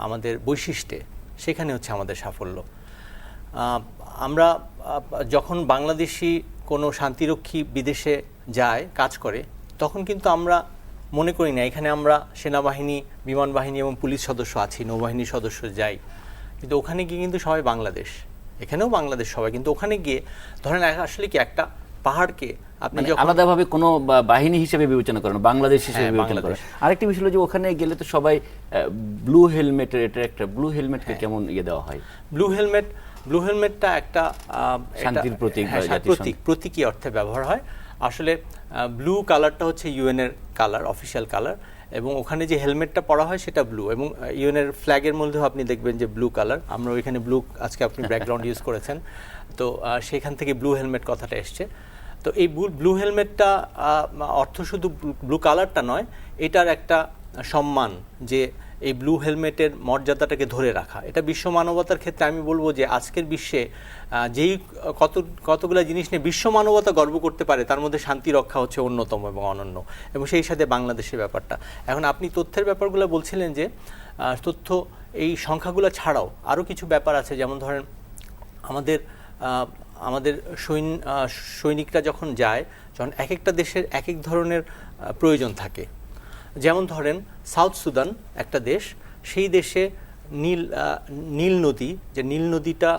আমাদের বৈশিষ্ট্যে, সেখানে হচ্ছে আমাদের সাফল্য। আমরা যখন বাংলাদেশি কোনো শান্তিরক্ষী বিদেশে যায়, কাজ করে, তখন কিন্তু আমরা মনে করি না এখানে আমরা সেনাবাহিনী, বিমান বাহিনী এবং পুলিশ সদস্য আছি, নৌবাহিনীর সদস্য যাই, কিন্তু ওখানে গিয়ে কিন্তু সবাই বাংলাদেশ, এখানেও বাংলাদেশ সবাই, কিন্তু ওখানে গিয়ে ধরেন আসলে কি একটা পাহাড়কে আপনি আলাদাভাবে কোনো বাহিনী হিসেবে বিবেচনা করেন, বাংলাদেশ হিসেবে বিবেচনা করেন। আরেকটি বিষয় হলো যে ওখানে গেলে তো সবাই ব্লু হেলমেটের, এটা একটা ব্লু হেলমেটকে কেমন দেওয়া হয়? ব্লু হেলমেটটা একটা শান্তির প্রতীক, প্রতীকী অর্থে ব্যবহার হয়। আসলে ব্লু কালারটা হচ্ছে ইউএনের কালার, অফিসিয়াল কালার, এবং ওখানে যে হেলমেটটা পরা হয় সেটা ব্লু, এবং ইউএনের ফ্ল্যাগের মধ্যেও আপনি দেখবেন যে ব্লু কালার। আমরা ওইখানে ব্লু, আজকে আপনি ব্যাকগ্রাউন্ড ইউজ করেছেন, তো সেখান থেকে ব্লু হেলমেট কথাটা এসছে। তো এই ব্লু হেলমেটটা অর্থ শুধু ব্লু কালারটা নয়, এটার একটা সম্মান, যে এই ব্লু হেলমেটের মর্যাদাটাকে ধরে রাখা। এটা বিশ্ব মানবতার ক্ষেত্রে আমি বলবো যে আজকের বিশ্বে যেই কতগুলো জিনিস নিয়ে বিশ্ব মানবতা গর্ব করতে পারে, তার মধ্যে শান্তি রক্ষা হচ্ছে অন্যতম এবং অনন্য, এবং সেই সাথে বাংলাদেশের ব্যাপারটা। এখন আপনি তথ্যের ব্যাপারগুলো বলছিলেন, যে তথ্য এই সংখ্যাগুলো ছাড়াও আরও কিছু ব্যাপার আছে, যেমন ধরেন আমাদের সৈনিকরা যখন যায়, যখন এক একটা দেশের এক এক ধরনের প্রয়োজন থাকে। যেমন ধরেন সাউথ সুদান একটা দেশ, সেই দেশে নীল নদী, যে নীল নদীটা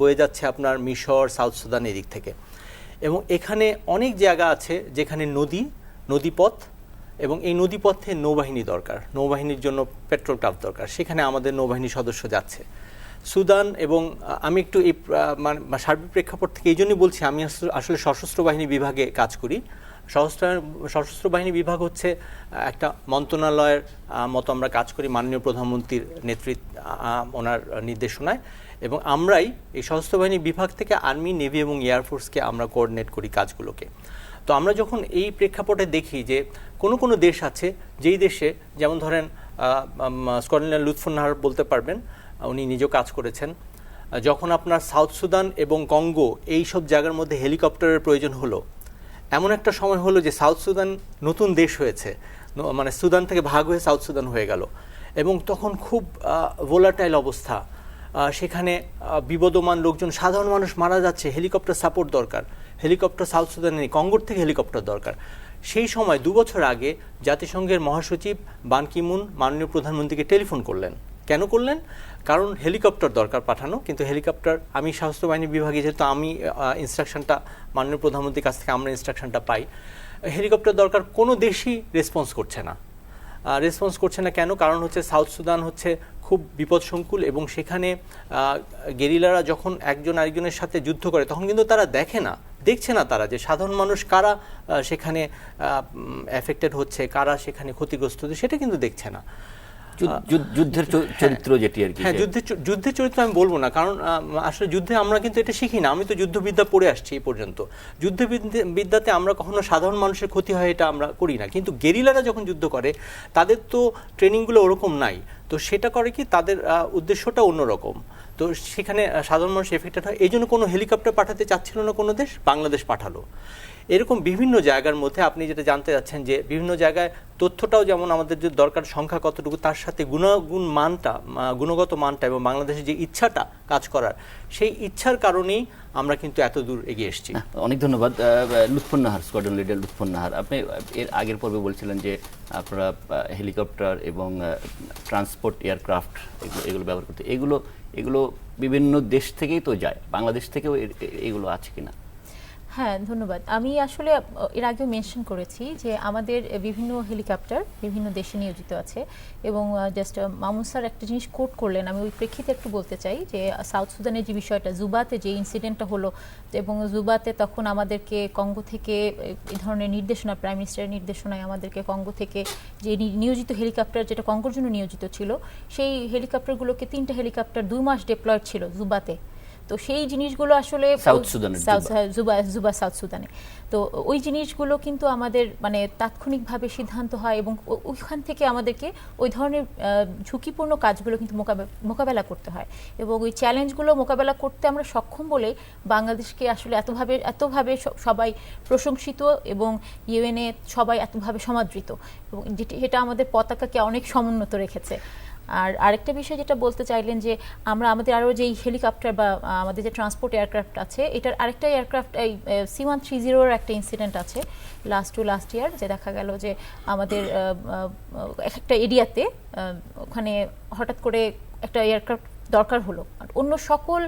বয়ে যাচ্ছে আপনার মিশর, সাউথ সুদান এদিক থেকে, এবং এখানে অনেক জায়গা আছে যেখানে নদীপথ, এবং এই নদীপথে নৌবাহিনী দরকার, নৌবাহিনীর জন্য পেট্রোল ক্রাফট দরকার, সেখানে আমাদের নৌবাহিনীর সদস্য যাচ্ছে সুদান। এবং আমি একটু এই সার্বিক প্রেক্ষাপট থেকে এই জন্যই বলছি, আমি আসলে সশস্ত্র বাহিনী বিভাগে কাজ করি। সশস্ত্র বাহিনী বিভাগ হচ্ছে একটা মন্ত্রণালয়ের মতো আমরা কাজ করি, মাননীয় প্রধানমন্ত্রীর ওনার নির্দেশনায়, এবং আমরাই এই সশস্ত্র বাহিনী বিভাগ থেকে আর্মি, নেভি এবং এয়ারফোর্সকে আমরা কোঅর্ডিনেট করি কাজগুলোকে। তো আমরা যখন এই প্রেক্ষাপটে দেখি যে কোনো দেশ আছে যেই দেশে, যেমন ধরেন কর্নেল লুৎফুন্নাহার বলতে পারবেন, উনি নিজেও কাজ করেছেন, যখন আপনার সাউথ সুদান এবং কঙ্গো এই সব জায়গার মধ্যে হেলিকপ্টারের প্রয়োজন হলো, এমন একটা সময় হলো যে সাউথ সুদান নতুন দেশ হয়েছে, মানে সুদান থেকে ভাগ হয়ে সাউথ সুদান হয়ে গেল, এবং তখন খুব ভোলাটাইল অবস্থা, সেখানে বিবদমান লোকজন, সাধারণ মানুষ মারা যাচ্ছে, হেলিকপ্টার সাপোর্ট দরকার, হেলিকপ্টার সাউথ সুদানে নেই, কঙ্গোর থেকে হেলিকপ্টার দরকার। সেই সময় 2 বছর আগে জাতিসংঘের মহাসচিব বান কি মুন মাননীয় প্রধানমন্ত্রীকে টেলিফোন করলেন। কেন করলেন? কারণ হেলিকপ্টার দরকার পাঠানো, কিন্তু হেলিকপ্টার, আমি সশস্ত্র বাহিনী বিভাগে যেহেতু আমি ইনস্ট্রাকশনটা মাননীয় প্রধানমন্ত্রীর কাছ থেকে আমরা ইনস্ট্রাকশনটা পাই, হেলিকপ্টার দরকার, কোনো দেশই রেসপন্স করছে না। কেন? কারণ হচ্ছে সাউথ সুদান হচ্ছে খুব বিপদসংকুল, এবং সেখানে গেরিলারা যখন একজন আরেকজনের সাথে যুদ্ধ করে তখন কিন্তু তারা দেখছে না তারা যে সাধারণ মানুষ কারা সেখানে এফেক্টেড হচ্ছে, কারা সেখানে ক্ষতিগ্রস্ত হচ্ছে, সেটা কিন্তু দেখছে না। যুদ্ধের চরিত্র যেটি আর কি। হ্যাঁ, যুদ্ধের চরিত্র আমি বলবো না, কারণ আসলে যুদ্ধে আমরা কিন্তু এটা শিখি না। আমি তো যুদ্ধবিদ্যা পড়ে আসছি এই পর্যন্ত। যুদ্ধবিদ্যাতে আমরা কখনো সাধারণ মানুষের ক্ষতি হয় এটা আমরা করি না, কিন্তু গেরিলারা যখন যুদ্ধ করে তাদের তো ট্রেনিংগুলো ওরকম নাই, তো সেটা করে কি, তাদের উদ্দেশ্যটা অন্যরকম, তো সেখানে সাধারণ মানুষ এফেক্টেড হয়। এই জন্য কোনো হেলিকপ্টার পাঠাতে চাচ্ছিল না কোনো দেশ, বাংলাদেশ পাঠালো। এরকম বিভিন্ন জায়গার মধ্যে আপনি যেটা জানতে যাচ্ছেন যে বিভিন্ন জায়গায় তথ্যটাও যেমন আমাদের যে দরকার, সংখ্যা কতটুকু, তার সাথে গুণগত মানটা এবং বাংলাদেশের যে ইচ্ছাটা কাজ করার, সেই ইচ্ছার কারণেই আমরা কিন্তু এত দূর এগিয়ে এসেছি। অনেক ধন্যবাদ লুৎফুন্নাহার, স্কোয়াড্রন লিডার লুৎফুন্নাহার। আপনি এর আগের পর্বে বলছিলেন যে আপনারা হেলিকপ্টার এবং ট্রান্সপোর্ট এয়ারক্রাফট এগুলো ব্যবহার করতে, এগুলো বিভিন্ন দেশ থেকেই তো যায়, বাংলাদেশ থেকেও এগুলো আছে কিনা? হ্যাঁ, ধন্যবাদ। আমি আসলে এর আগেও মেনশন করেছি যে আমাদের বিভিন্ন হেলিকপ্টার বিভিন্ন দেশে নিয়োজিত আছে, এবং জাস্ট মামুন স্যার একটা জিনিস কোট করলেন, আমি ওই প্রেক্ষিতে একটু বলতে চাই যে সাউথ সুদানের যে বিষয়টা, জুবাতে যে ইনসিডেন্টটা হলো, এবং জুবাতে তখন আমাদেরকে কঙ্গো থেকে এই ধরনের নির্দেশনা, প্রাইম মিনিস্টারের নির্দেশনায় আমাদেরকে কঙ্গো থেকে যে নিয়োজিত হেলিকপ্টার, যেটা কঙ্গোর জন্য নিয়োজিত ছিল, সেই হেলিকপ্টারগুলোকে 3টা হেলিকপ্টার 2 মাস ডিপ্লয়েড ছিল জুবাতে। তো সেই জিনিসগুলো আসলে জুবা সাউথ সুদানে, তো ওই জিনিসগুলো কিন্তু আমাদের মানে তাৎক্ষণিকভাবে সিদ্ধান্ত হয়, এবং ওইখান থেকে আমাদেরকে ওই ধরনের ঝুঁকিপূর্ণ কাজগুলো কিন্তু মোকাবেলা করতে হয়, এবং ওই চ্যালেঞ্জগুলো মোকাবেলা করতে আমরা সক্ষম বলে বাংলাদেশকে আসলে এতভাবে সবাই প্রশংসিত, এবং ইউএনএ সবাই এতভাবে সমাদৃত, এবং যেটা আমাদের পতাকাকে অনেক সমুন্নত রেখেছে। আর আরেকটা বিষয় যেটা বলতে চাইলেন যে আমাদের আরও যেই হেলিকপ্টার বা আমাদের যে ট্রান্সপোর্ট এয়ারক্রাফট আছে, এটার আরেকটা এয়ারক্রাফট, এই C-130-র একটা ইনসিডেন্ট আছে লাস্ট ইয়ার, যে দেখা গেল যে আমাদের একটা এরিয়াতে ওখানে হঠাৎ করে একটা এয়ারক্রাফট দরকার হলো, অন্য সকল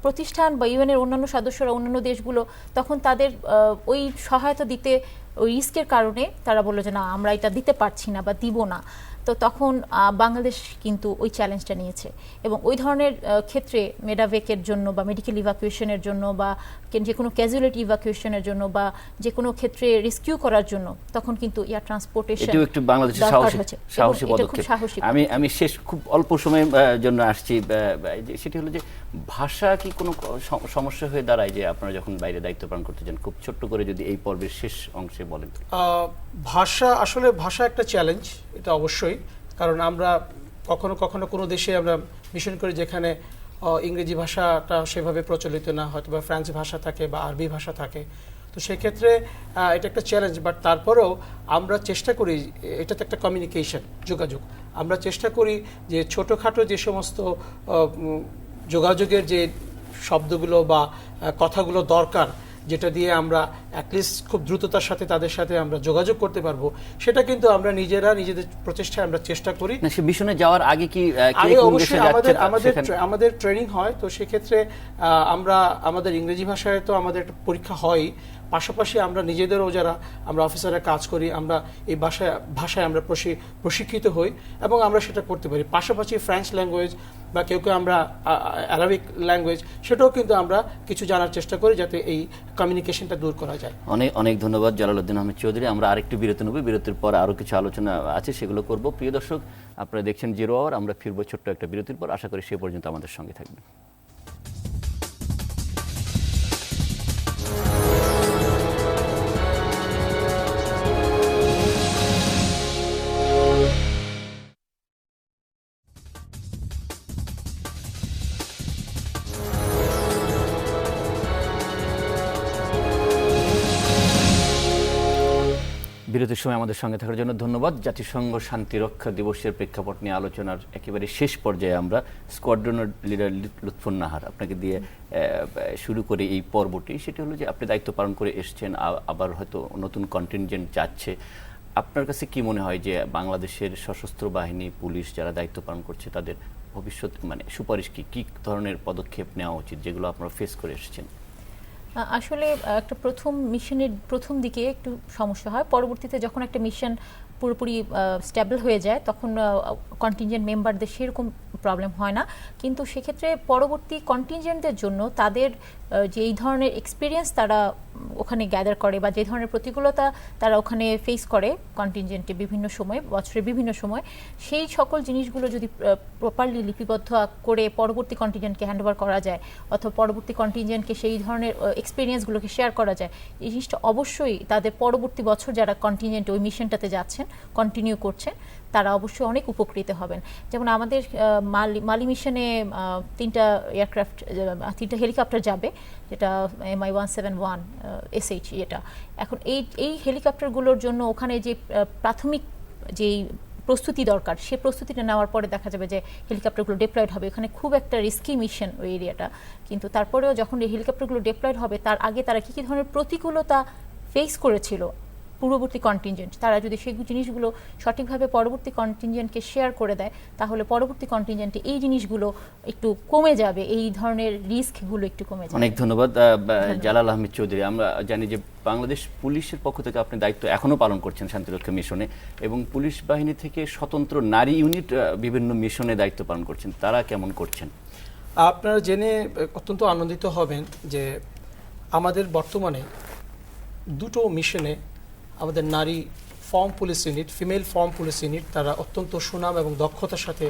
প্রতিষ্ঠান বা ইউএনের অন্যান্য সদস্যরা, অন্যান্য দেশগুলো তখন তাদের ওই সহায়তা দিতে ওই রিস্কের কারণে তারা বললো যে না, আমরা এটা দিতে পারছি না বা দিব না। তো তখন বাংলাদেশ কিন্তু ওই চ্যালেঞ্জটা নিয়েছে, এবং ওই ধরনের ক্ষেত্রে মেডাভেকের জন্য বা মেডিকেল ইভাকুয়েশনের জন্য বা যে কোনো ক্যাজুয়ালিটি ইভাকুয়েশনের জন্য বা যে কোনো ক্ষেত্রে রেস্কিউ করার জন্য তখন কিন্তু এয়ার ট্রান্সপোর্টেশন একটু বাংলাদেশের সাহসী পদক্ষেপ। আমি শেষ খুব অল্প সময়ের জন্য আসছি, সেটি হলো যে ভাষা কি কোনো সমস্যা হয়ে দাঁড়ায় যে আপনারা যখন বাইরে দায়িত্ব পালন করতে যান? খুব ছোট্ট করে যদি এই পর্বের শেষ অংশে বলেন। ভাষা একটা চ্যালেঞ্জ, এটা অবশ্যই, কারণ আমরা কখনো কোনো দেশে আমরা মিশন করি যেখানে ইংরেজি ভাষাটা সেভাবে প্রচলিত না, হয়তো বা ফ্রেঞ্চ ভাষা থাকে বা আরবি ভাষা থাকে, তো সেক্ষেত্রে এটা একটা চ্যালেঞ্জ। বাট তারপরেও আমরা চেষ্টা করি, এটা তো একটা কমিউনিকেশন, যোগাযোগ, আমরা চেষ্টা করি যে ছোটোখাটো যে সমস্ত যোগাযোগের যে শব্দগুলো বা কথাগুলো দরকার, যেটা দিয়ে আমরা অ্যাটলিস্ট খুব দ্রুততার সাথে তাদের সাথে আমরা যোগাযোগ করতে পারবো, সেটা কিন্তু আমরা নিজেদের প্রচেষ্টায় আমরা চেষ্টা করি। সে মিশনে যাওয়ার আগে কি অবশ্যই আমাদের ট্রেনিং হয়, তো সেক্ষেত্রে আমরা আমাদের ইংরেজি ভাষায় তো আমাদের একটা পরীক্ষা হয়, পাশাপাশি আমরা নিজেদেরও যারা আমরা অফিসাররা কাজ করি, আমরা এই ভাষায় আমরা প্রশিক্ষিত হই এবং আমরা সেটা করতে পারি। পাশাপাশি ফ্রেঞ্চ ল্যাঙ্গুয়েজ বা কেউ আমরা অ্যারাবিক ল্যাঙ্গুয়েজ, সেটাও কিন্তু আমরা কিছু জানার চেষ্টা করি যাতে এই কমিউনিকেশনটা দূর করা যায়। অনেক অনেক ধন্যবাদ জালালউদ্দিন আহমেদ চৌধুরী। আমরা আরেকটু বিরতি নেব, বিরতির পর আরও কিছু আলোচনা আছে, সেগুলো করব। প্রিয় দর্শক, আপনারা দেখছেন 0 আওয়ার। আমরা ফিরবো ছোট্ট একটা বিরতির পর। আশা করি সে পর্যন্ত আমাদের সঙ্গে থাকবেন। বিরতির সময় আমাদের সঙ্গে থাকার জন্য ধন্যবাদ। জাতিসংঘ শান্তিরক্ষা দিবসের প্রেক্ষাপট নিয়ে আলোচনার একেবারে শেষ পর্যায়ে আমরা স্কোয়াড্রন লিডার লুৎফুন নাহার আপনাকে দিয়ে শুরু করে এই পর্বটি। সেটি হলো যে আপনি দায়িত্ব পালন করে এসছেন, আবার হয়তো নতুন কন্টিনজেন্ট যাচ্ছে। আপনার কাছে কি মনে হয় যে বাংলাদেশের সশস্ত্র বাহিনী, পুলিশ যারা দায়িত্ব পালন করছে তাদের ভবিষ্যৎ সুপারিশ কি ধরনের পদক্ষেপ নেওয়া উচিত, যেগুলো আপনারা ফেস করে এসেছেন? আসলে একটা মিশনের প্রথম দিকে একটু সমস্যা হয়, পরবর্তীতে যখন একটা মিশন পুরোপুরি স্টেবল হয়ে যায় তখন কন্টিনজেন্ট মেম্বারদের সেরকম প্রবলেম হয় না। কিন্তু সেক্ষেত্রে পরবর্তী কন্টিনজেন্টদের জন্য তাদের যে এই ধরনের এক্সপিরিয়েন্স তারা ওখানে গ্যাদার করে বা যে ধরনের প্রতিকূলতা তারা ওখানে ফেস করে কন্টিনজেন্টে বিভিন্ন সময়, বছরের বিভিন্ন সময়, সেই সকল জিনিসগুলো যদি প্রপারলি লিপিবদ্ধ করে পরবর্তী কন্টিনজেন্টকে হ্যান্ডওভার করা যায় অথবা পরবর্তী কন্টিনজেন্টকে সেই ধরনের এক্সপিরিয়েন্সগুলোকে শেয়ার করা যায়, এই জিনিসটা অবশ্যই তাদের পরবর্তী বছর যারা কন্টিনজেন্ট ওই মিশনটাতে যাচ্ছেন, কন্টিনিউ করছেন, তারা অবশ্যই অনেক উপকৃত হবেন। যেমন আমাদের মালি মিশনে 3টা হেলিকপ্টার যাবে, যেটা MI-171 SH, এটা এখন এই হেলিকপ্টারগুলোর জন্য ওখানে যে প্রাথমিক যেই প্রস্তুতি দরকার, সে প্রস্তুতিটা নেওয়ার পরে দেখা যাবে যে হেলিকপ্টারগুলো ডিপ্লয়েড হবে। ওখানে খুব একটা রিস্কি মিশন ওই এরিয়াটা, কিন্তু তারপরেও যখন এই হেলিকপ্টারগুলো ডিপ্লয়েড হবে তার আগে তারা কী ধরনের প্রতিকূলতা ফেস করেছিল পূর্ববর্তী কন্টিনজেন্ট, তারা যদি সেই জিনিসগুলো সঠিকভাবে পরবর্তী কন্টিনজেন্টকে শেয়ার করে দেয় তাহলে পরবর্তী কন্টিনজেন্টে এই জিনিসগুলো একটু কমে যাবে, এই ধরনের রিস্কগুলো একটু কমে যাবে। অনেক ধন্যবাদ জালাল আহমেদ চৌধুরী। আমরা জানি যে বাংলাদেশ পুলিশের পক্ষ থেকে আপনি দায়িত্ব এখনও পালন করছেন শান্তিরক্ষা মিশনে, এবং পুলিশ বাহিনী থেকে স্বতন্ত্র নারী ইউনিট বিভিন্ন মিশনে দায়িত্ব পালন করছেন, তারা কেমন করছেন? আপনারা জেনে অত্যন্ত আনন্দিত হবেন যে আমাদের বর্তমানে 2টো মিশনে আমাদের নারী form police unit, female form police unit, তারা অত্যন্ত সুনাম এবং দক্ষতার সাথে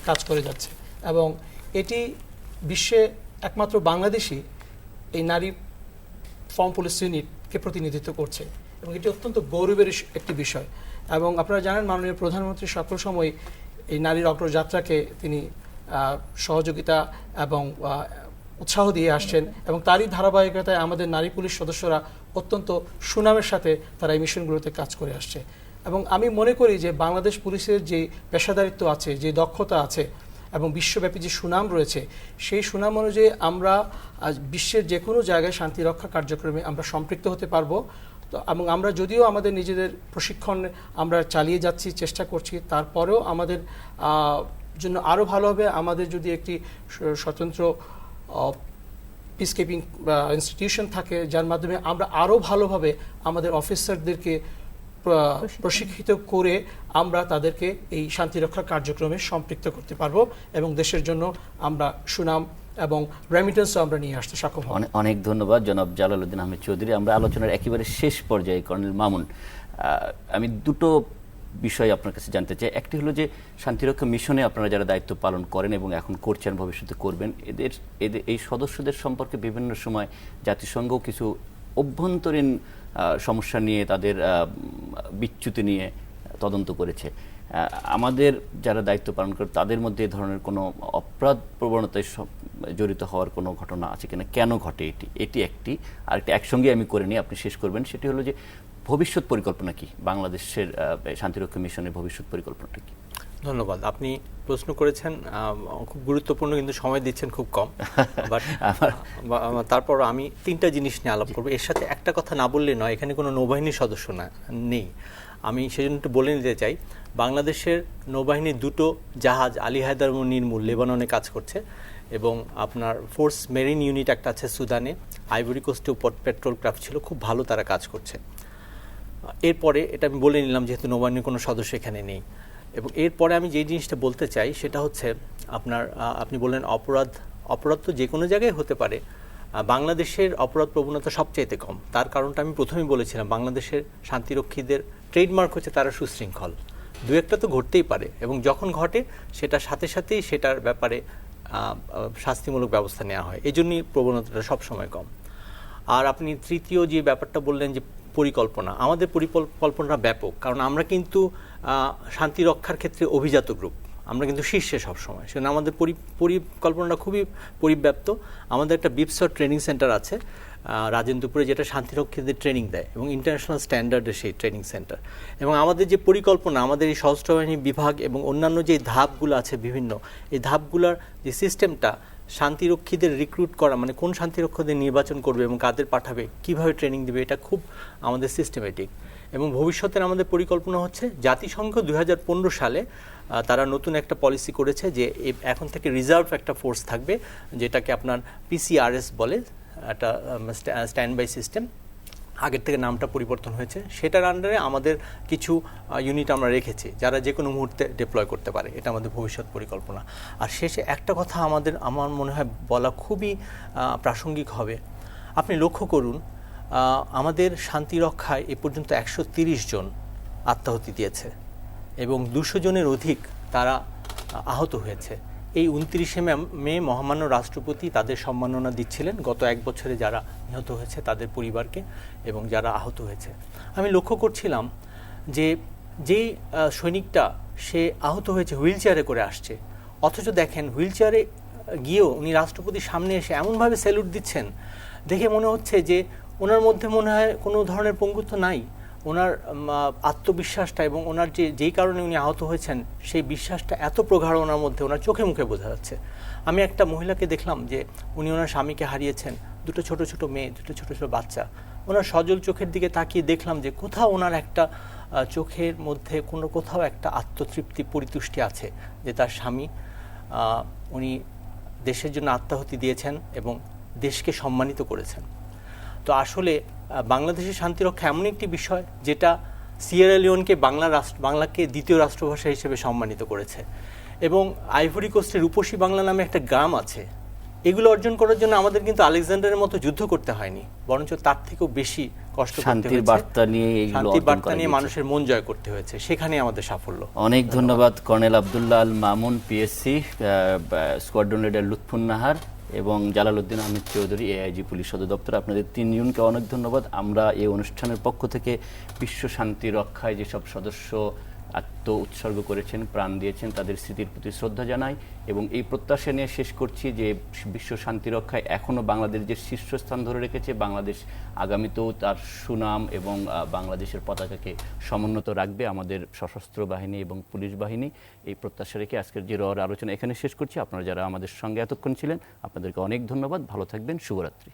কাজ করে যাচ্ছে এবং এটি বিশ্বে একমাত্র বাংলাদেশই এই নারী ফর্ম পুলিশ ইউনিটকে প্রতিনিধিত্ব করছে এবং এটি অত্যন্ত গৌরবের একটি বিষয়। এবং আপনারা জানেন মাননীয় প্রধানমন্ত্রী সকল সময় এই নারীর অগ্রযাত্রাকে তিনি সহযোগিতা এবং উৎসাহ দিয়ে আসছেন এবং তারই ধারাবাহিকতায় আমাদের নারী পুলিশ সদস্যরা অত্যন্ত সুনামের সাথে তারা এই মিশনগুলোতে কাজ করে আসছে। এবং আমি মনে করি যে বাংলাদেশ পুলিশের যে পেশাদারিত্ব আছে, যে দক্ষতা আছে এবং বিশ্বব্যাপী যে সুনাম রয়েছে, সেই সুনাম অনুযায়ী আমরা আজ বিশ্বের যে কোনো জায়গায় শান্তি রক্ষা কার্যক্রমে আমরা সম্পৃক্ত হতে পারবো। তো এবং আমরা যদিও আমাদের নিজেদের প্রশিক্ষণ আমরা চালিয়ে যাচ্ছি, চেষ্টা করছি, তারপরেও আমাদের জন্য আরও ভালো হবে আমাদের যদি একটি স্বতন্ত্র পিস কিপিং ইনস্টিটিউশন থাকে, যার মাধ্যমে আমরা আরও ভালোভাবে আমাদের অফিসারদেরকে প্রশিক্ষিত করে আমরা তাদেরকে এই শান্তিরক্ষা কার্যক্রমে সম্পৃক্ত করতে পারবো এবং দেশের জন্য আমরা সুনাম এবং রেমিটেন্সও আমরা নিয়ে আসতে সক্ষম হব। অনেক ধন্যবাদ জনাব জালালউদ্দিন আহমেদ চৌধুরী। আমরা আলোচনার একেবারে শেষ পর্যায়ে, কর্নেল মামুন, আমি 2টো বিষয় আপনার কাছে জানতে চাই। একটি হলো যে শান্তিরক্ষা মিশনে আপনারা যারা দায়িত্ব পালন করেন এবং এখন করছেন, ভবিষ্যতে করবেন, এদের এই সদস্যদের সম্পর্কে বিভিন্ন সময় জাতিসংঘ কিছু অভ্যন্তরীণ সমস্যা নিয়ে, তাদের বিচ্যুতি নিয়ে তদন্ত করেছে। আমাদের যারা দায়িত্ব পালন করে তাদের মধ্যে এই ধরনের কোনো অপরাধ প্রবণতায় জড়িত হওয়ার কোনো ঘটনা আছে কিনা, কেন ঘটে এটি একটি। আরেকটি একসঙ্গে আমি করে নিই, আপনি শেষ করবেন। সেটি হলো যে ভবিষ্যৎ পরিকল্পনা কি, বাংলাদেশের শান্তিরক্ষা মিশনের ভবিষ্যৎ পরিকল্পনাটা কি? ধন্যবাদ। আপনি প্রশ্ন করেছেন, খুব গুরুত্বপূর্ণ, কিন্তু সময় দিচ্ছেন খুব কম। বাট তারপর আমি 3টা জিনিস নিয়ে আলাপ করবো। এর সাথে একটা কথা না বললে নয়, এখানে কোনো নৌবাহিনীর সদস্য নেই। আমি সেজন্য একটু বলে নিতে চাই, বাংলাদেশের নৌবাহিনীর দুটো জাহাজ আলী হায়দার ও নির্মূল লেবাননে কাজ করছে, এবং আপনার ফোর্স মেরিন ইউনিট একটা আছে সুদানে, আইভরি কোস্টেও পেট্রোল ক্রাফট ছিল, খুব ভালো তারা কাজ করছে। এরপরে এটা আমি বলে নিলাম যেহেতু নৌবাহিনীর কোনো সদস্য এখানে নেই। এবং এরপরে আমি যে জিনিসটা বলতে চাই সেটা হচ্ছে আপনার আপনি বললেন অপরাধ তো যে কোনো জায়গায় হতে পারে, বাংলাদেশের অপরাধ প্রবণতা সবচাইতে কম। তার কারণটা আমি প্রথমেই বলেছিলাম, বাংলাদেশের শান্তিরক্ষীদের ট্রেডমার্ক হচ্ছে তারা সুশৃঙ্খল। দু একটা তো ঘটতেই পারে, এবং যখন ঘটে সেটার সাথে সাথেই সেটার ব্যাপারে শাস্তিমূলক ব্যবস্থা নেওয়া হয়, এই জন্যই প্রবণতাটা সবসময় কম। আর আপনি তৃতীয় যে ব্যাপারটা বললেন যে পরিকল্পনা, আমাদের পরিকল্পনা ব্যাপক, কারণ আমরা কিন্তু শান্তি রক্ষার ক্ষেত্রে অভিজাত গ্রুপ, আমরা কিন্তু শীর্ষে সবসময়, সেজন্য আমাদের পরিকল্পনাটা খুবই পরিব্যাপ্ত। আমাদের একটা বিপসর ট্রেনিং সেন্টার আছে রাজেন্দ্রপুরে, যেটা শান্তিরক্ষীদের ট্রেনিং দেয় এবং ইন্টারন্যাশনাল স্ট্যান্ডার্ডের সেই ট্রেনিং সেন্টার। এবং আমাদের যে পরিকল্পনা, আমাদের এই সশস্ত্র বাহিনী বিভাগ এবং অন্যান্য যে ধাপগুলো আছে বিভিন্ন, এই ধাপগুলোর যে সিস্টেমটা, শান্তিরক্ষীদের রিক্রুট করা, মানে কোন শান্তিরক্ষীদের নির্বাচন করবে এবং কাদের পাঠাবে, কিভাবে ট্রেনিং দিবে, এটা খুব আমাদের সিস্টেমেটিক। এবং ভবিষ্যতের আমাদের পরিকল্পনা হচ্ছে, জাতিসংঘ 2015 সালে তারা নতুন একটা পলিসি করেছে যে এখন থেকে রিজার্ভ একটা ফোর্স থাকবে, যেটাকে আপনার PCRS বলে, একটা স্ট্যান্ড বাই সিস্টেম, আগের থেকে নামটা পরিবর্তন হয়েছে। সেটার আন্ডারে আমাদের কিছু ইউনিট আমরা রেখেছি যারা যে কোনো মুহূর্তে ডিপ্লয় করতে পারে, এটা আমাদের ভবিষ্যৎ পরিকল্পনা। আর শেষে একটা কথা আমার মনে হয় বলা খুবই প্রাসঙ্গিক হবে। আপনি লক্ষ্য করুন, আমাদের শান্তি রক্ষায় এ পর্যন্ত 130 জন আত্মাহুতি দিয়েছে এবং 200 জনের অধিক তারা আহত হয়েছে। এই 29শে মে মহামান্য রাষ্ট্রপতি তাদের সম্মাননা দিচ্ছিলেন, গত এক বছরে যারা নিহত হয়েছে তাদের পরিবারকে এবং যারা আহত হয়েছে। আমি লক্ষ্য করছিলাম যে যেই সৈনিকটা সে আহত হয়েছে হুইল চেয়ারে করে আসছে, অথচ দেখেন হুইল চেয়ারে গিয়েও উনি রাষ্ট্রপতির সামনে এসে এমনভাবে স্যালুট দিচ্ছেন, দেখে মনে হচ্ছে যে ওনার মধ্যে মনে হয় কোনো ধরনের পঙ্গুত্ব নাই। ওনার আত্মবিশ্বাসটা এবং ওনার যেই কারণে উনি আহত হয়েছেন সেই বিশ্বাসটা এত প্রগাঢ় ওনার মধ্যে, ওনার চোখে মুখে বোঝা যাচ্ছে। আমি একটা মহিলাকে দেখলাম যে উনি ওনার স্বামীকে হারিয়েছেন, দুটো ছোট ছোট মেয়ে, দুটো ছোট ছোট বাচ্চা। ওনার সজল চোখের দিকে তাকিয়ে দেখলাম যে কোথাও ওনার একটা চোখের মধ্যে কোথাও একটা আত্মতৃপ্তি, পরিতুষ্টি আছে যে তার স্বামী উনি দেশের জন্য আত্মাহুতি দিয়েছেন এবং দেশকে সম্মানিত করেছেন। তো আসলে বাংলাদেশের শান্তিরক্ষা এমন একটি বিষয় যেটা সিয়েরা লিওনকে বাংলাকে দ্বিতীয় রাষ্ট্রভাষা হিসেবে সম্মানিত করেছে, এবং আইভরি কোস্টের রূপসী বাংলা নামে একটা গ্রাম আছে। এগুলো অর্জন করার জন্য আমাদের কিন্তু আলেকজান্ডারের মতো যুদ্ধ করতে হয়নি, বরঞ্চ তার থেকেও বেশি কষ্ট করতে হয়েছে। শান্তির বার্তা নিয়ে মানুষের মন জয় করতে হয়েছে, সেখানে আমাদের সাফল্য। অনেক ধন্যবাদ colonel Abdullah Al Mamun, PSC, squadron leader Lutfun Nahar এবং জালালউদ্দিন আহমেদ চৌধুরী, AIG পুলিশ সদর দপ্তর। আপনাদের তিনজনকে অনেক ধন্যবাদ। আমরা এই অনুষ্ঠানের পক্ষ থেকে বিশ্ব শান্তি রক্ষায় যেসব সদস্য উৎসর্গ করেছেন, প্রাণ দিয়েছেন, তাদের স্মৃতির প্রতি শ্রদ্ধা জানাই এবং এই প্রত্যাশা নিয়ে শেষ করছি যে বিশ্ব শান্তি রক্ষায় এখনও বাংলাদেশ যে শীর্ষস্থান ধরে রেখেছে, বাংলাদেশ আগামীতেও তার সুনাম এবং বাংলাদেশের পতাকাকে সমুন্নত রাখবে আমাদের সশস্ত্র বাহিনী এবং পুলিশ বাহিনী। এই প্রত্যাশা রেখে আজকের জিরো আওয়ার আলোচনা এখানে শেষ করছি। আপনারা যারা আমাদের সঙ্গে এতক্ষণ ছিলেন আপনাদেরকে অনেক ধন্যবাদ। ভালো থাকবেন। শুভরাত্রি।